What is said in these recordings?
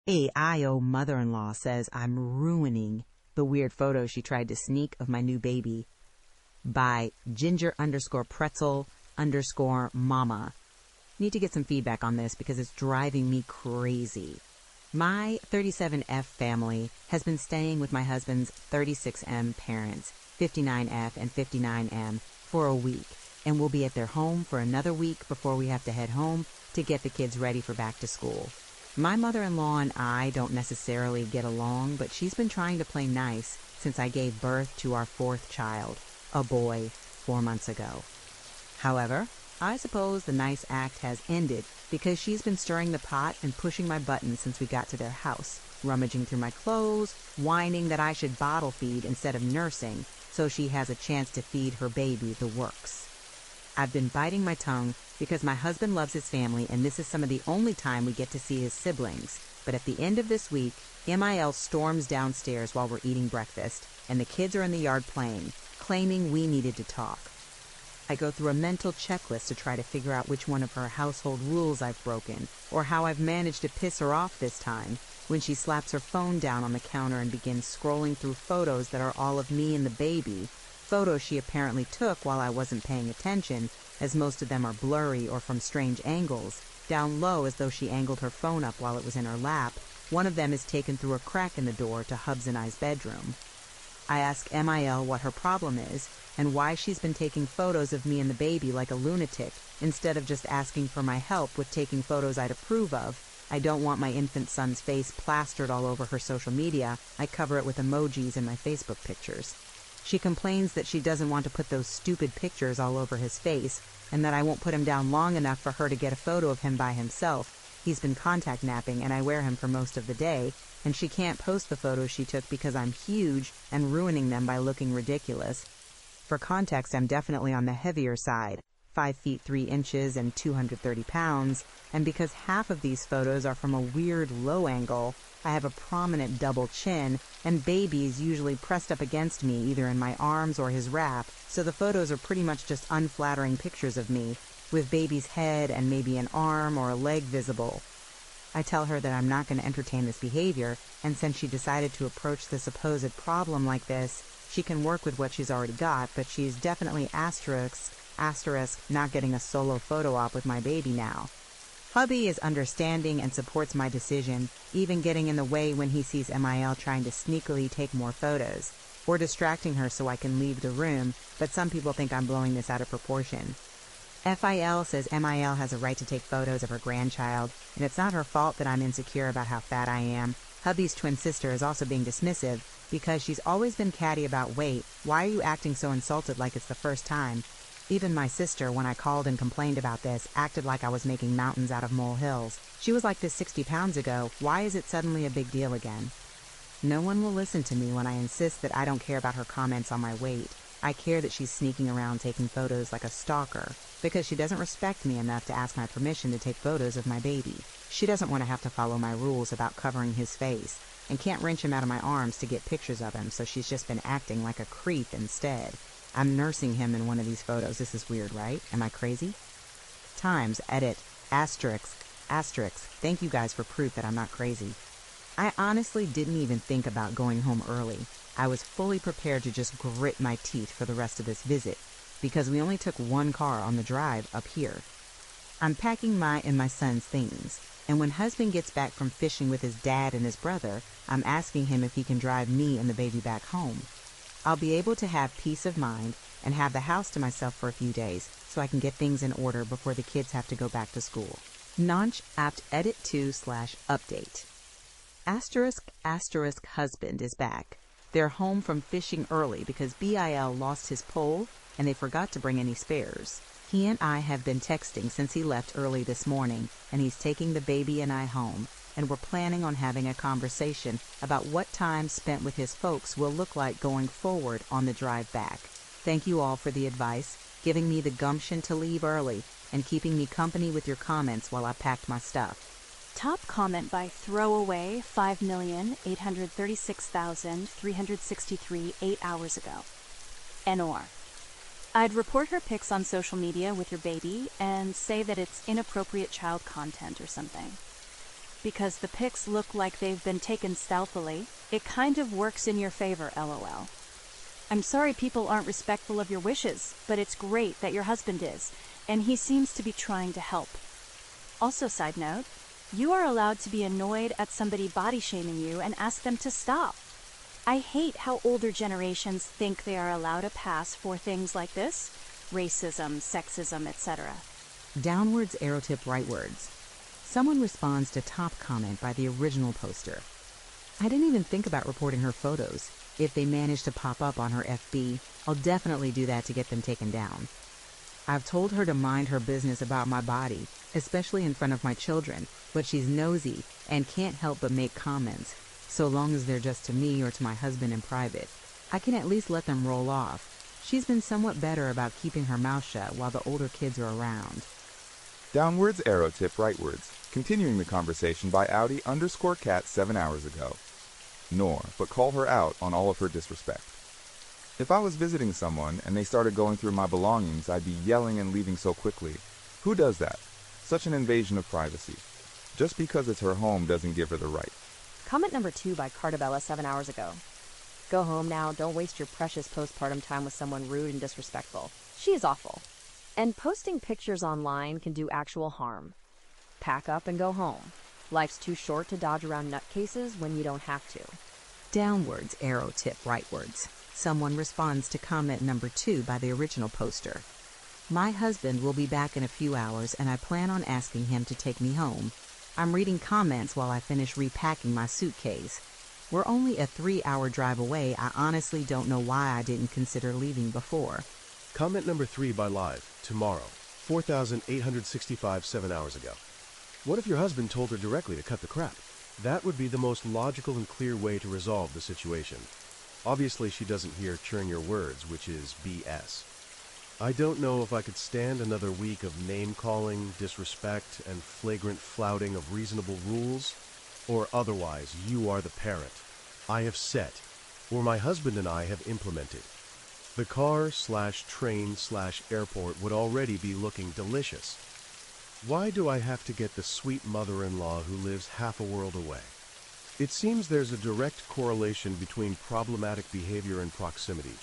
AIO Mother-in-law says I'm ruining the weird photo she tried to sneak of my new baby by ginger_pretzel_mama. Need to get some feedback on this because it's driving me crazy. My 37F family has been staying with my husband's 36M parents, 59F and 59M, for a week, and we'll be at their home for another week before we have to head home to get the kids ready for back to school. My mother-in-law and I don't necessarily get along, but she's been trying to play nice since I gave birth to our fourth child, a boy, 4 months ago. However, I suppose the nice act has ended because she's been stirring the pot and pushing my buttons since we got to their house, rummaging through my clothes, whining that I should bottle feed instead of nursing so she has a chance to feed her baby the works. I've been biting my tongue because my husband loves his family and this is some of the only time we get to see his siblings. But at the end of this week, MIL storms downstairs while we're eating breakfast and the kids are in the yard playing, claiming we needed to talk. I go through a mental checklist to try to figure out which one of her household rules I've broken or how I've managed to piss her off this time when she slaps her phone down on the counter and begins scrolling through photos that are all of me and the baby, photos she apparently took while I wasn't paying attention, as most of them are blurry or from strange angles, down low as though she angled her phone up while it was in her lap. One of them is taken through a crack in the door to Hubs and I's bedroom. I ask MIL what her problem is and why she's been taking photos of me and the baby like a lunatic instead of just asking for my help with taking photos I'd approve of. I don't want my infant son's face plastered all over her social media. I cover it with emojis in my Facebook pictures. She complains that she doesn't want to put those stupid pictures all over his face and that I won't put him down long enough for her to get a photo of him by himself. He's been contact napping and I wear him for most of the day, and she can't post the photos she took because I'm huge and ruining them by looking ridiculous. For context, I'm definitely on the heavier side, 5 feet 3 inches and 230 pounds, and because half of these photos are from a weird low angle, I have a prominent double chin, and baby is usually pressed up against me either in my arms or his wrap, so the photos are pretty much just unflattering pictures of me, with baby's head and maybe an arm or a leg visible. I tell her that I'm not going to entertain this behavior, and since she decided to approach the supposed problem like this, she can work with what she's already got, but she's definitely asterisk not getting a solo photo op with my baby now. Hubby is understanding and supports my decision, even getting in the way when he sees MIL trying to sneakily take more photos, or distracting her so I can leave the room, but some people think I'm blowing this out of proportion. FIL says MIL has a right to take photos of her grandchild, and it's not her fault that I'm insecure about how fat I am. Hubby's twin sister is also being dismissive because she's always been catty about weight. Why are you acting so insulted like it's the first time? Even my sister, when I called and complained about this, acted like I was making mountains out of molehills. She was like this 60 pounds ago. Why is it suddenly a big deal again? No one will listen to me when I insist that I don't care about her comments on my weight. I care that she's sneaking around taking photos like a stalker because she doesn't respect me enough to ask my permission to take photos of my baby. She doesn't want to have to follow my rules about covering his face and can't wrench him out of my arms to get pictures of him, so she's just been acting like a creep instead. I'm nursing him in one of these photos. This is weird, right? Am I crazy? Times, edit, asterisk. Thank you guys for proof that I'm not crazy. I honestly didn't even think about going home early. I was fully prepared to just grit my teeth for the rest of this visit because we only took one car on the drive up here. I'm packing my and my son's things, and when husband gets back from fishing with his dad and his brother, I'm asking him if he can drive me and the baby back home. I'll be able to have peace of mind and have the house to myself for a few days so I can get things in order before the kids have to go back to school. Nonch apt edit 2/update. Asterisk husband is back. They're home from fishing early because BIL lost his pole and they forgot to bring any spares. He and I have been texting since he left early this morning, and he's taking the baby and I home, and we're planning on having a conversation about what time spent with his folks will look like going forward on the drive back. Thank you all for the advice, giving me the gumption to leave early, and keeping me company with your comments while I packed my stuff. Top comment by Throwaway 5,836,363 8 hours ago. NOR. I'd report her pics on social media with your baby and say that it's inappropriate child content or something. because the pics look like they've been taken stealthily. It kind of works in your favor, LOL. I'm sorry people aren't respectful of your wishes, but it's great that your husband is, and he seems to be trying to help. Also, side note, you are allowed to be annoyed at somebody body shaming you and ask them to stop. I hate how older generations think they are allowed a pass for things like this, racism, sexism, etc. Downwards arrow tip rightwards. Someone responds to top comment by the original poster. I didn't even think about reporting her photos. If they manage to pop up on her FB, I'll definitely do that to get them taken down. I've told her to mind her business about my body, especially in front of my children, but she's nosy and can't help but make comments, so long as they're just to me or to my husband in private. I can at least let them roll off. She's been somewhat better about keeping her mouth shut while the older kids are around. Downwards arrow tip rightwards. Continuing the conversation by Audi_cat 7 hours ago. Nor, but call her out on all of her disrespect. If I was visiting someone and they started going through my belongings, I'd be yelling and leaving so quickly. Who does that? Such an invasion of privacy. Just because it's her home doesn't give her the right. Comment number 2 by Cartabella 7 hours ago. Go home now, don't waste your precious postpartum time with someone rude and disrespectful. She is awful. And posting pictures online can do actual harm. Pack up and go home. Life's too short to dodge around nutcases when you don't have to. Downwards arrow tip rightwards. Someone responds to comment number 2 by the original poster. My husband will be back in a few hours and I plan on asking him to take me home. I'm reading comments while I finish repacking my suitcase. We're only a 3-hour drive away. I honestly don't know why I didn't consider leaving before. Comment number 3 by Live, tomorrow, 4,865 7 hours ago. What if your husband told her directly to cut the crap? That would be the most logical and clear way to resolve the situation. Obviously, she doesn't hear churn your words, which is BS. I don't know if I could stand another week of name-calling, disrespect, and flagrant flouting of reasonable rules, or otherwise, you are the parent. I have set, or my husband and I have implemented. The car/train/airport would already be looking delicious. Why do I have to get the sweet mother-in-law who lives half a world away? It seems there's a direct correlation between problematic behavior and proximity.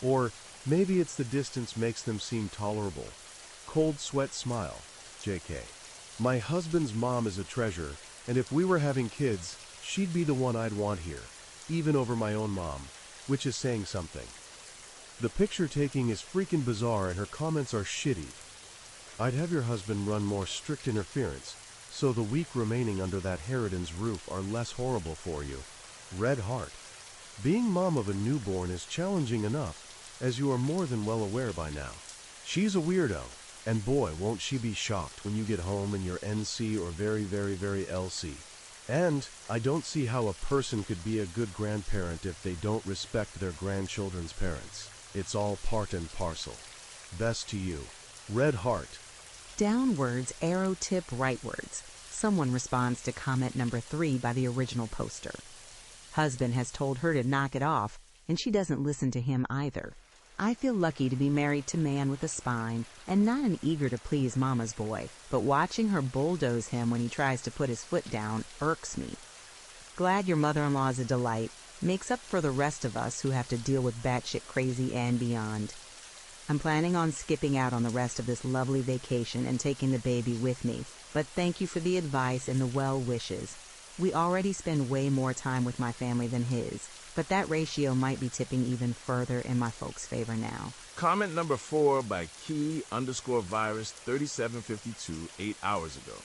Or maybe it's the distance makes them seem tolerable. Cold sweat smile, JK. My husband's mom is a treasure, and if we were having kids, she'd be the one I'd want here, even over my own mom, which is saying something. The picture taking is freaking bizarre and her comments are shitty. I'd have your husband run more strict interference, so the week remaining under that Harridan's roof are less horrible for you. Red heart. Being mom of a newborn is challenging enough, as you are more than well aware by now. She's a weirdo, and boy won't she be shocked when you get home and you're NC or very, very, very LC. And I don't see how a person could be a good grandparent if they don't respect their grandchildren's parents. It's all part and parcel. Best to you. Red heart. Downwards arrow tip rightwards. Someone responds to comment number 3 by the original poster. Husband has told her to knock it off, and she doesn't listen to him either. I feel lucky to be married to man with a spine and not an eager to please mama's boy, but watching her bulldoze him when he tries to put his foot down irks me. Glad your mother-in-law is a delight. Makes up for the rest of us who have to deal with batshit crazy and beyond. I'm planning on skipping out on the rest of this lovely vacation and taking the baby with me, but thank you for the advice and the well wishes. We already spend way more time with my family than his, but that ratio might be tipping even further in my folks' favor now. Comment number 4 by Key_virus 3752 8 hours ago.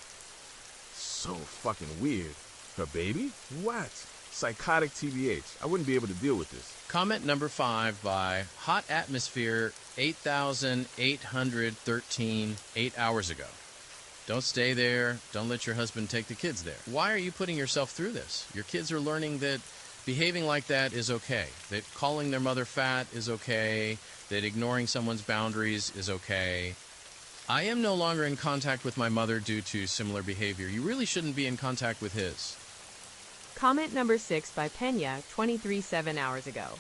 So fucking weird. Her baby? What? Psychotic TBH. I wouldn't be able to deal with this. Comment number 5 by Hot Atmosphere 8813 8 hours ago. Don't stay there. Don't let your husband take the kids there. Why are you putting yourself through this? Your kids are learning that behaving like that is okay, that calling their mother fat is okay, that ignoring someone's boundaries is okay. I am no longer in contact with my mother due to similar behavior. You really shouldn't be in contact with his. Comment number 6 by Pena 23 7 hours ago.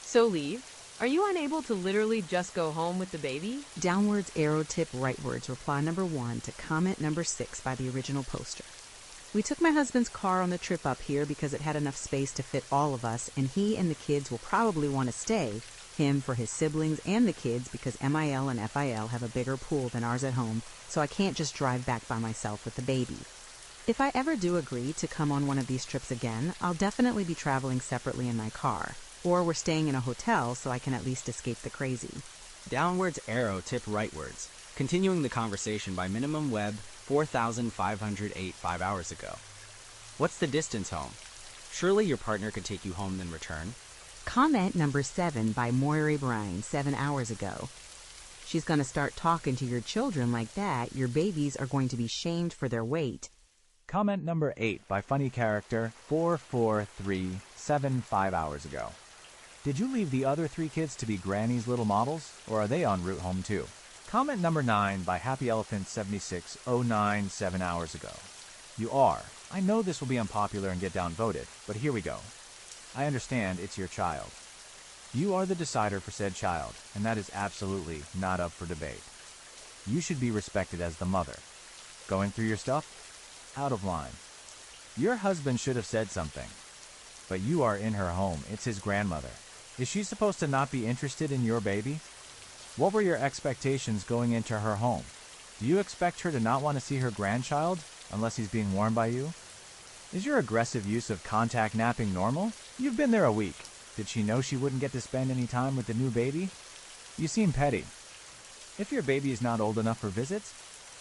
So leave? Are you unable to literally just go home with the baby? Downwards arrow tip rightwards reply number 1 to comment number 6 by the original poster. We took my husband's car on the trip up here because it had enough space to fit all of us, and he and the kids will probably want to stay. Him for his siblings and the kids because MIL and FIL have a bigger pool than ours at home, so I can't just drive back by myself with the baby. If I ever do agree to come on one of these trips again, I'll definitely be traveling separately in my car. Or we're staying in a hotel so I can at least escape the crazy. Downwards arrow tip rightwards. Continuing the conversation by minimum web 4,508 5 hours ago. What's the distance home? Surely your partner could take you home then return. Comment number 7 by Moira Brine 7 hours ago. She's going to start talking to your children like that. Your babies are going to be shamed for their weight. Comment number 8 by funny character 44375 5 hours ago. Did you leave the other 3 kids to be Granny's little models, or are they en route home too? Comment number 9 by Happy Elephant 7609 7 hours ago. You are. I know this will be unpopular and get downvoted, but here we go. I understand it's your child. You are the decider for said child, and that is absolutely not up for debate. You should be respected as the mother. Going through your stuff? Out of line. Your husband should have said something. But you are in her home. It's his grandmother. Is she supposed to not be interested in your baby? What were your expectations going into her home? Do you expect her to not want to see her grandchild, unless he's being warned by you? Is your aggressive use of contact napping normal? You've been there a week. Did she know she wouldn't get to spend any time with the new baby? You seem petty. If your baby is not old enough for visits,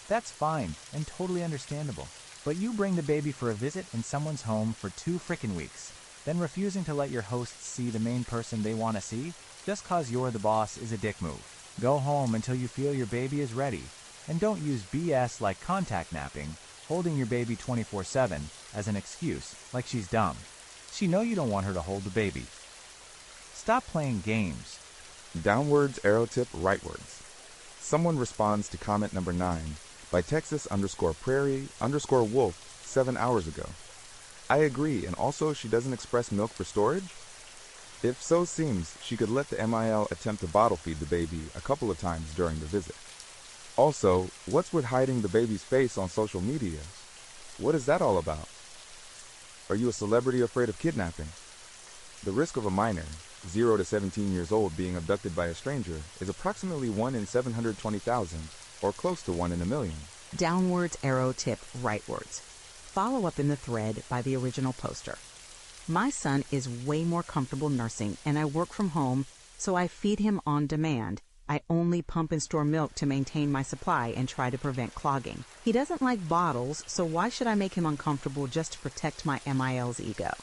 that's fine and totally understandable. But you bring the baby for a visit in someone's home for 2 frickin' weeks, then refusing to let your hosts see the main person they want to see just cause you're the boss is a dick move. Go home until you feel your baby is ready, and don't use BS like contact napping, holding your baby 24/7 as an excuse, like she's dumb. She know you don't want her to hold the baby. Stop playing games. Downwards arrow tip rightwards. Someone responds to comment number 9 by Texas_prairie_wolf 7 hours ago. I agree, and also she doesn't express milk for storage? If so seems, she could let the MIL attempt to bottle feed the baby a couple of times during the visit. Also, what's with hiding the baby's face on social media? What is that all about? Are you a celebrity afraid of kidnapping? The risk of a minor, 0 to 17 years old, being abducted by a stranger is approximately 1 in 720,000, or close to 1 in a million. Downwards arrow tip rightwards. Follow up in the thread by the original poster. My son is way more comfortable nursing, and I work from home, so I feed him on demand. I only pump and store milk to maintain my supply and try to prevent clogging. He doesn't like bottles, so why should I make him uncomfortable just to protect my MIL's ego?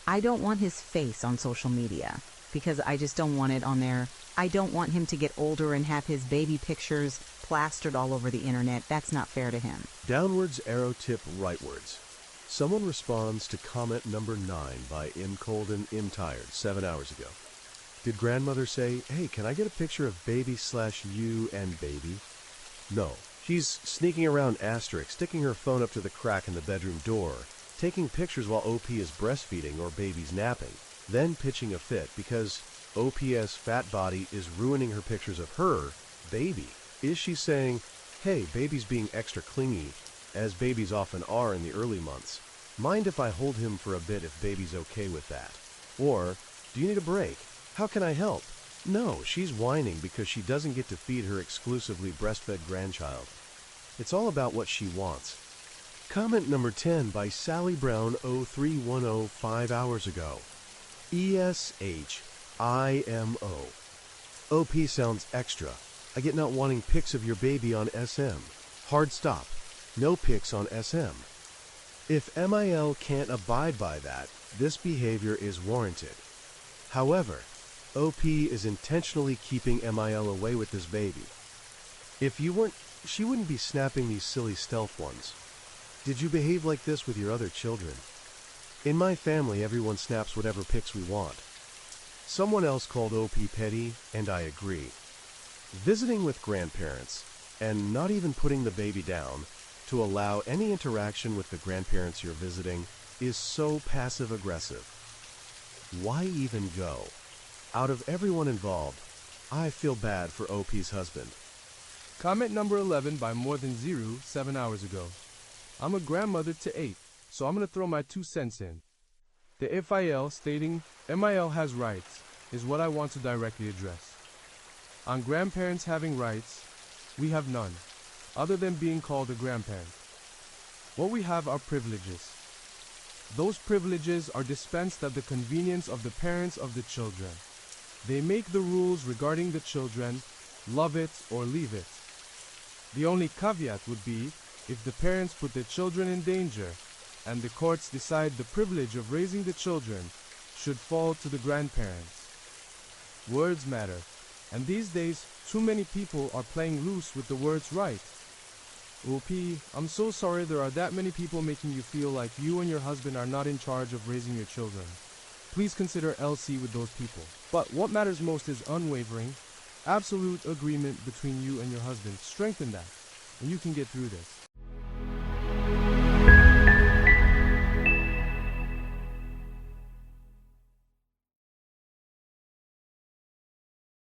I don't want his face on social media, because I just don't want it on there. I don't want him to get older and have his baby pictures plastered all over the internet. That's not fair to him. Downwards arrow tip rightwards. Someone responds to comment number 9 by Cold and Tired 7 hours ago. Did grandmother say, hey, can I get a picture of baby/you and baby? No. She's sneaking around asterisk, sticking her phone up to the crack in the bedroom door, taking pictures while OP is breastfeeding or baby's napping, then pitching a fit because OP's fat body is ruining her pictures of her, baby. Is she saying, hey, baby's being extra clingy, as babies often are in the early months. Mind if I hold him for a bit if baby's okay with that? Or, do you need a break? How can I help? No, she's whining because she doesn't get to feed her exclusively breastfed grandchild. It's all about what she wants. Comment number 10 by Sally Brown 0310 5 hours ago. ESHIMO. OP sounds extra. I get not wanting pics of your baby on SM. Hard stop. No pics on SM. If MIL can't abide by that, this behavior is warranted. However, OP is intentionally keeping MIL away with this baby. If you weren't, she wouldn't be snapping these silly stealth ones. Did you behave like this with your other children? In my family, everyone snaps whatever pics we want. Someone else called OP petty, and I agree. Visiting with grandparents, and not even putting the baby down to allow any interaction with the grandparents you're visiting, is so passive-aggressive. Why even go? Out of everyone involved, I feel bad for OP's husband. Comment number 11 by More Than Zero 7 hours ago. I'm a grandmother to 8. so I'm going to throw my 2 cents in. The FIL stating MIL has rights is what I want to directly address. On grandparents having rights, we have none, other than being called a grandparent. What we have are privileges. Those privileges are dispensed at the convenience of the parents of the children. They make the rules regarding the children, love it or leave it. The only caveat would be if the parents put their children in danger and the courts decide the privilege of raising the children should fall to the grandparents. Words matter, and these days too many people are playing loose with the words right. OP, I'm so sorry there are that many people making you feel like you and your husband are not in charge of raising your children. Please consider LC with those people. But what matters most is unwavering, absolute agreement between you and your husband. Strengthen that, and you can get through this.